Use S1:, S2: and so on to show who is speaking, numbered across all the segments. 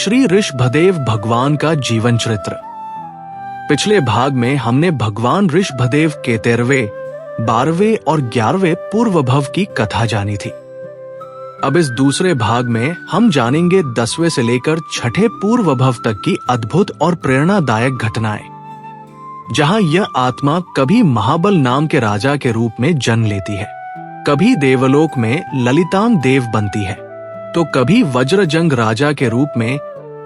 S1: श्री ऋषभदेव भगवान का जीवन चरित्र। पिछले भाग में हमने भगवान ऋषभदेव के 13वें, 12वें और 11वें पूर्व भव की कथा जानी थी। अब इस दूसरे भाग में हम जानेंगे 10वें से लेकर 6ठे पूर्व भव तक की अद्भुत और प्रेरणादायक घटनाएं, जहां यह आत्मा कभी महाबल नाम के राजा के रूप में जन्म लेती है, कभी देवलोक में ललितांग देव बनती है, तो कभी वज्रजंग राजा के रूप में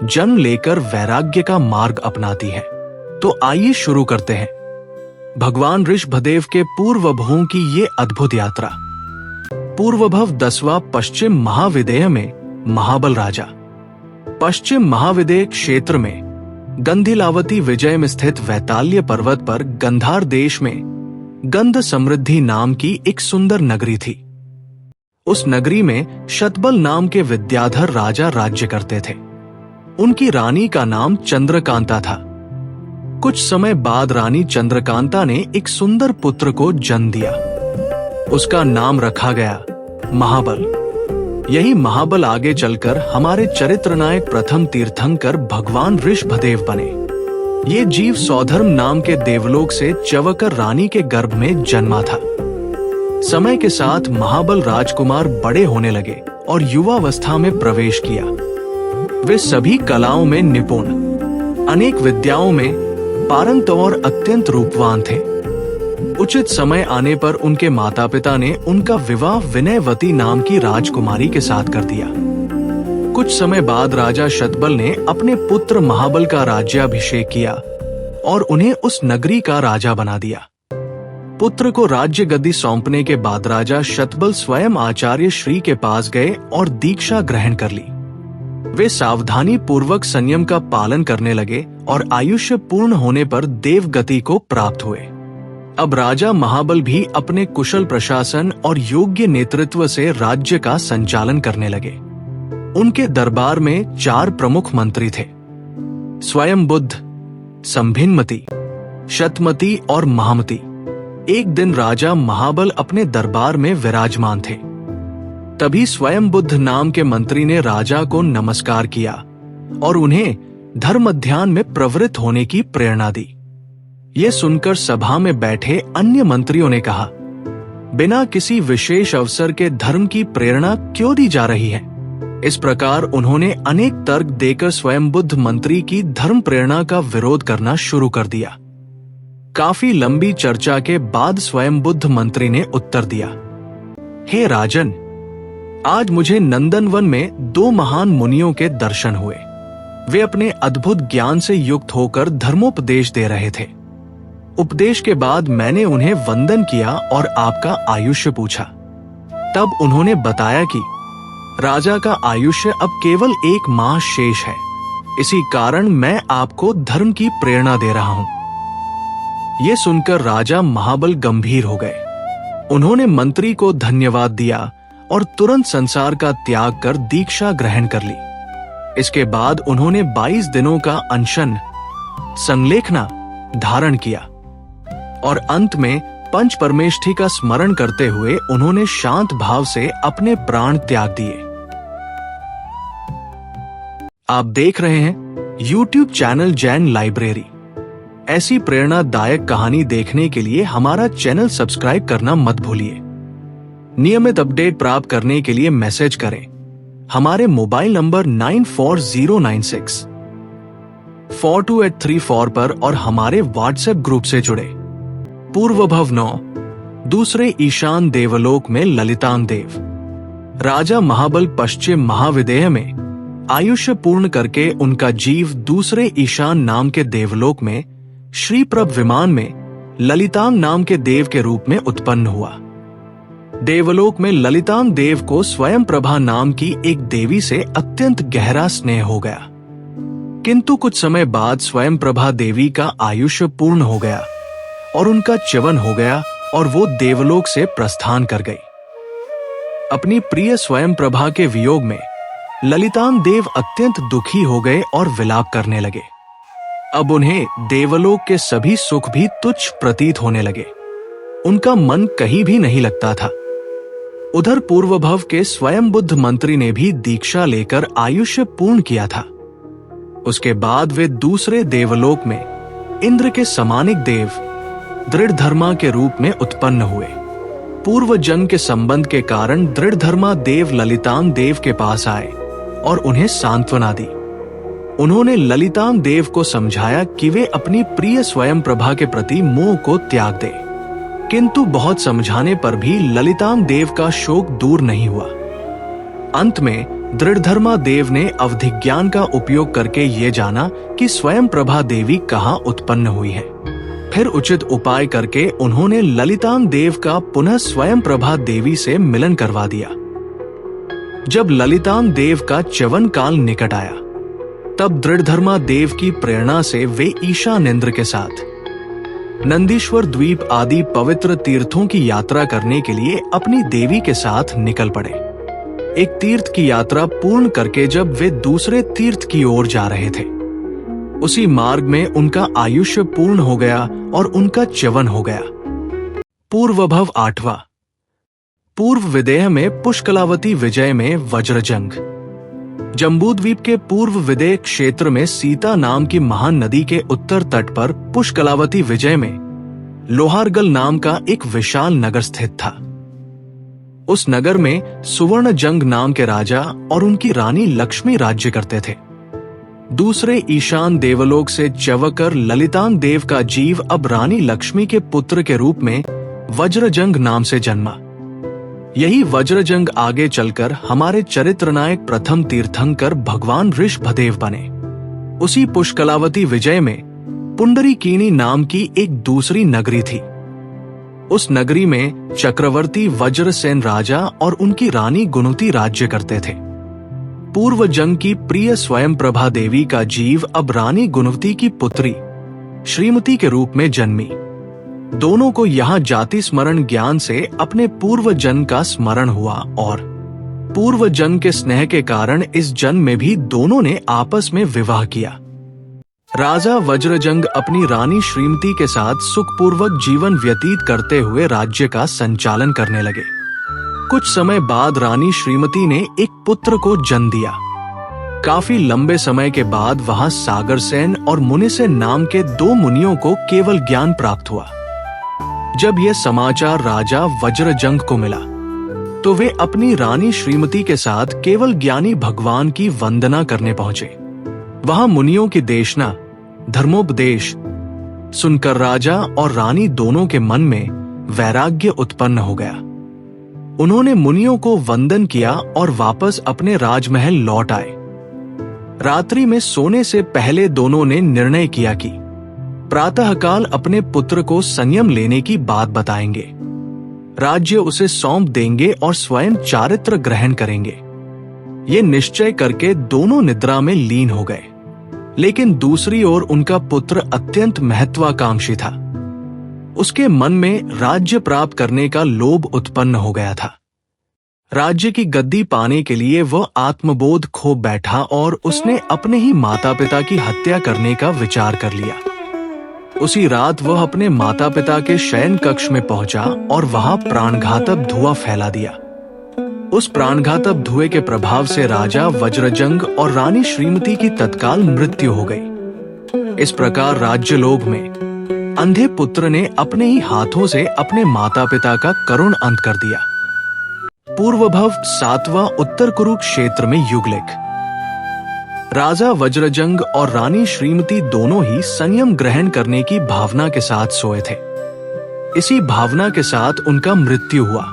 S1: जन्म लेकर वैराग्य का मार्ग अपनाती है। तो आइए शुरू करते हैं भगवान ऋषभदेव के पूर्व भवों की ये अद्भुत यात्रा। पूर्व भव 10वां पश्चिम महाविदेह में महाबल राजा। पश्चिम महाविदेह क्षेत्र में गंधिलावती विजय में स्थित वैताल्य पर्वत पर गंधार देश में गंध समृद्धि नाम की एक सुंदर नगरी थी। उस नगरी में शतबल नाम के विद्याधर राजा राज्य करते थे। उनकी रानी का नाम चंद्रकांता था। कुछ समय बाद रानी चंद्रकांता ने एक सुंदर पुत्र को जन्म दिया। उसका नाम रखा गया महाबल। यही महाबल आगे चलकर हमारे चरित्र नायक प्रथम तीर्थंकर भगवान ऋषभदेव बने। ये जीव सौधर्म नाम के देवलोक से चवकर रानी के गर्भ में जन्मा था। समय के साथ महाबल राजकुमार बड़े होने लगे और युवावस्था में प्रवेश किया। वे सभी कलाओं में निपुण, अनेक विद्याओं में पारंगत और अत्यंत रूपवान थे। उचित समय आने पर उनके माता पिता ने उनका विवाह विनयवती नाम की राजकुमारी के साथ कर दिया। कुछ समय बाद राजा शतबल ने अपने पुत्र महाबल का राज्याभिषेक किया और उन्हें उस नगरी का राजा बना दिया। पुत्र को राज्य गद्दी सौंपने के बाद राजा शतबल स्वयं आचार्य श्री के पास गए और दीक्षा ग्रहण कर ली। वे सावधानी पूर्वक संयम का पालन करने लगे और आयुष्य पूर्ण होने पर देवगति को प्राप्त हुए। अब राजा महाबल भी अपने कुशल प्रशासन और योग्य नेतृत्व से राज्य का संचालन करने लगे। उनके दरबार में 4 प्रमुख मंत्री थे: स्वयं बुद्ध, संभिन्मति, शतमती और महामती। एक दिन राजा महाबल अपने दरबार में विराजमान थे। तभी स्वयं बुद्ध नाम के मंत्री ने राजा को नमस्कार किया और उन्हें धर्म ध्यान में प्रवृत्त होने की प्रेरणा दी। ये सुनकर सभा में बैठे अन्य मंत्रियों ने कहा, बिना किसी विशेष अवसर के धर्म की प्रेरणा क्यों दी जा रही है? इस प्रकार उन्होंने अनेक तर्क देकर स्वयं बुद्ध मंत्री की धर्म प्रेरणा का विरोध करना शुरू कर दिया। काफी लंबी चर्चा के बाद स्वयं बुद्ध मंत्री ने उत्तर दिया, हे राजन, आज मुझे नंदनवन में 2 महान मुनियों के दर्शन हुए। वे अपने अद्भुत ज्ञान से युक्त होकर धर्मोपदेश दे रहे थे। उपदेश के बाद मैंने उन्हें वंदन किया और आपका आयुष्य पूछा। तब उन्होंने बताया कि राजा का आयुष्य अब केवल 1 माह शेष है। इसी कारण मैं आपको धर्म की प्रेरणा दे रहा हूं। ये सुनकर राजा महाबल गंभीर हो गए। उन्होंने मंत्री को धन्यवाद दिया और तुरंत संसार का त्याग कर दीक्षा ग्रहण कर ली। इसके बाद उन्होंने 22 दिनों का अनशन, संलेखना धारण किया और अंत में पंच परमेष्ठी का स्मरण करते हुए उन्होंने शांत भाव से अपने प्राण त्याग दिए। आप देख रहे हैं YouTube चैनल जैन लाइब्रेरी। ऐसी प्रेरणादायक कहानी देखने के लिए हमारा चैनल सब्सक्राइब करना मत भूलिए। नियमित अपडेट प्राप्त करने के लिए मैसेज करें हमारे मोबाइल नंबर 94096 42834 पर और हमारे व्हाट्सएप ग्रुप से जुड़े। पूर्व भव 9, दूसरे ईशान देवलोक में ललितांग देव। राजा महाबल पश्चिम महाविदेह में आयुष्य पूर्ण करके उनका जीव दूसरे ईशान नाम के देवलोक में श्रीप्रभ विमान में ललितांग नाम के देव के रूप में उत्पन्न हुआ। देवलोक में ललितांग देव को स्वयं प्रभा नाम की एक देवी से अत्यंत गहरा स्नेह हो गया। किंतु कुछ समय बाद स्वयं प्रभा देवी का आयुष्य पूर्ण हो गया और उनका च्यवन हो गया और वो देवलोक से प्रस्थान कर गई। अपनी प्रिय स्वयं प्रभा के वियोग में ललितांग देव अत्यंत दुखी हो गए और विलाप करने लगे। अब उन्हें देवलोक के सभी सुख भी तुच्छ प्रतीत होने लगे। उनका मन कहीं भी नहीं लगता था। उधर पूर्व भव के स्वयं बुद्ध मंत्री ने भी दीक्षा लेकर आयुष्य पूर्ण किया था। उसके बाद वे दूसरे देवलोक में इंद्र के समानिक देव दृढ़धर्मा के रूप में उत्पन्न हुए। पूर्व जन्म के संबंध के कारण दृढ़धर्मा देव ललितांग देव के पास आए और उन्हें सांत्वना दी। उन्होंने ललितांग देव को समझाया कि वे अपनी प्रिय स्वयं प्रभा के प्रति मोह को त्याग दे, किंतु बहुत समझाने पर भी ललितांग देव का शोक दूर नहीं हुआ। अंत में दृढ़धर्मा देव ने अवधिज्ञान का उपयोग करके ये जाना कि स्वयं प्रभा देवी कहाँ उत्पन्न हुई है। फिर उचित उपाय करके उन्होंने ललितांग देव का पुनः स्वयं प्रभा देवी से मिलन करवा दिया। जब ललितांग देव का च्यवन काल निकट आया, तब दृढ़धर्मा देव की प्रेरणा से वे ईशानेंद्र के साथ नंदीश्वर द्वीप आदि पवित्र तीर्थों की यात्रा करने के लिए अपनी देवी के साथ निकल पड़े। एक तीर्थ की यात्रा पूर्ण करके जब वे दूसरे तीर्थ की ओर जा रहे थे, उसी मार्ग में उनका आयुष्य पूर्ण हो गया और उनका च्यवन हो गया। पूर्वभव 8वां। पूर्व विदेह में पुष्कलावती विजय में वज्रजंग। जम्बूद्वीप के पूर्व विदेह क्षेत्र में सीता नाम की महान नदी के उत्तर तट पर पुष्कलावती विजय में लोहारगल नाम का एक विशाल नगर स्थित था। उस नगर में सुवर्णजंग नाम के राजा और उनकी रानी लक्ष्मी राज्य करते थे। दूसरे ईशान देवलोक से च्यवकर ललितांग देव का जीव अब रानी लक्ष्मी के पुत्र के रूप में वज्रजंग नाम से जन्मा। यही वज्रजंग आगे चलकर हमारे चरित्र नायक प्रथम तीर्थंकर भगवान ऋषभदेव बने। उसी पुष्कलावती विजय में पुंडरीकीनी नाम की एक दूसरी नगरी थी। उस नगरी में चक्रवर्ती वज्रसेन राजा और उनकी रानी गुणुती राज्य करते थे। पूर्व जंग की प्रिय स्वयं प्रभा देवी का जीव अब रानी गुणुती की पुत्री श्रीमती के रूप में जन्मी। दोनों को यहाँ जाति स्मरण ज्ञान से अपने पूर्व जन्म का स्मरण हुआ और पूर्व जन्म के स्नेह के कारण इस जन्म में भी दोनों ने आपस में विवाह किया। राजा वज्रजंग अपनी रानी श्रीमती के साथ सुखपूर्वक जीवन व्यतीत करते हुए राज्य का संचालन करने लगे। कुछ समय बाद रानी श्रीमती ने एक पुत्र को जन्म दिया। काफी लंबे समय के बाद वहां सागरसेन और मुनिसेन नाम के दो मुनियों को केवल ज्ञान प्राप्त हुआ। जब यह समाचार राजा वज्रजंग को मिला, तो वे अपनी रानी श्रीमती के साथ केवल ज्ञानी भगवान की वंदना करने पहुंचे। वहां मुनियों की देशना, धर्मोपदेश सुनकर राजा और रानी दोनों के मन में वैराग्य उत्पन्न हो गया। उन्होंने मुनियों को वंदन किया और वापस अपने राजमहल लौट आए। रात्रि में सोने से पहले दोनों ने निर्णय किया कि प्रातःकाल अपने पुत्र को संयम लेने की बात बताएंगे। राज्य उसे सौंप देंगे और स्वयं चारित्र ग्रहण करेंगे। ये निश्चय करके दोनों निद्रा में लीन हो गए। लेकिन दूसरी ओर उनका पुत्र अत्यंत महत्वाकांक्षी था। उसके मन में राज्य प्राप्त करने का लोभ उत्पन्न हो गया था। राज्य की गद्दी पाने के लिए वह आत्मबोध खो बैठा और उसने अपने ही माता पिता की हत्या करने का विचार कर लिया। उसी रात वह अपने माता पिता के शयन कक्ष में पहुंचा और वहां प्राणघातक धुआं फैला दिया। उस प्राणघातक धुएं के प्रभाव से राजा वज्रजंग और रानी श्रीमती की तत्काल मृत्यु हो गई। इस प्रकार राज्य लोभ में अंधे पुत्र ने अपने ही हाथों से अपने माता पिता का करुण अंत कर दिया। पूर्वभव 7वां उत्तर कुरुक्षेत्र में युगलेख। राजा वज्रजंग और रानी श्रीमती दोनों ही संयम ग्रहण करने की भावना के साथ सोए थे। इसी भावना के साथ उनका मृत्यु हुआ।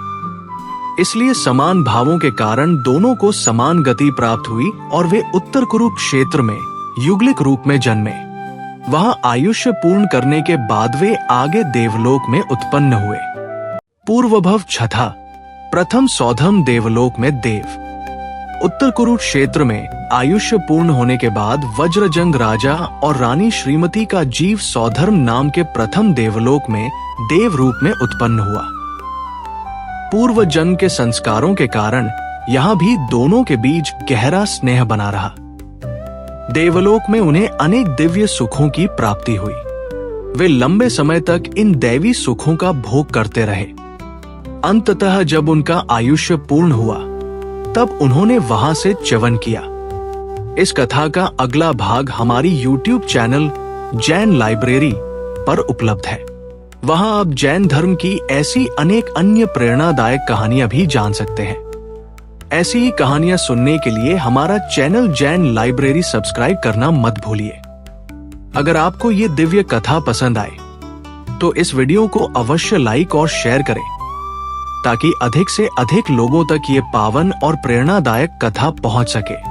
S1: इसलिए समान भावों के कारण दोनों को समान गति प्राप्त हुई और वे उत्तर कुरुक्षेत्र में युगलिक रूप में जन्मे। वहां आयुष्य पूर्ण करने के बाद वे आगे देवलोक में उत्पन्न हुए। पूर्वभव 6था प्रथम सौधम देवलोक में देव। उत्तर कुरुक्षेत्र में आयुष्य पूर्ण होने के बाद वज्रजंग राजा और रानी श्रीमती का जीव सौधर्म नाम के प्रथम देवलोक में देव रूप में उत्पन्न हुआ। पूर्व जन्म के संस्कारों के कारण यहाँ भी दोनों के बीच गहरा स्नेह बना रहा। देवलोक में उन्हें अनेक दिव्य सुखों की प्राप्ति हुई। वे लंबे समय तक इन दैवी सुखों का भोग करते रहे। अंततः जब उनका आयुष्य पूर्ण हुआ, तब उन्होंने वहां से च्यवन किया। इस कथा का अगला भाग हमारी YouTube चैनल जैन लाइब्रेरी पर उपलब्ध है। वहां आप जैन धर्म की ऐसी अनेक अन्य प्रेरणादायक कहानियां भी जान सकते हैं। ऐसी ही कहानियां सुनने के लिए हमारा चैनल जैन लाइब्रेरी सब्सक्राइब करना मत भूलिए। अगर आपको ये दिव्य कथा पसंद आए तो इस वीडियो को अवश्य लाइक और शेयर करें, ताकि अधिक से अधिक लोगों तक ये पावन और प्रेरणादायक कथा पहुंच सके।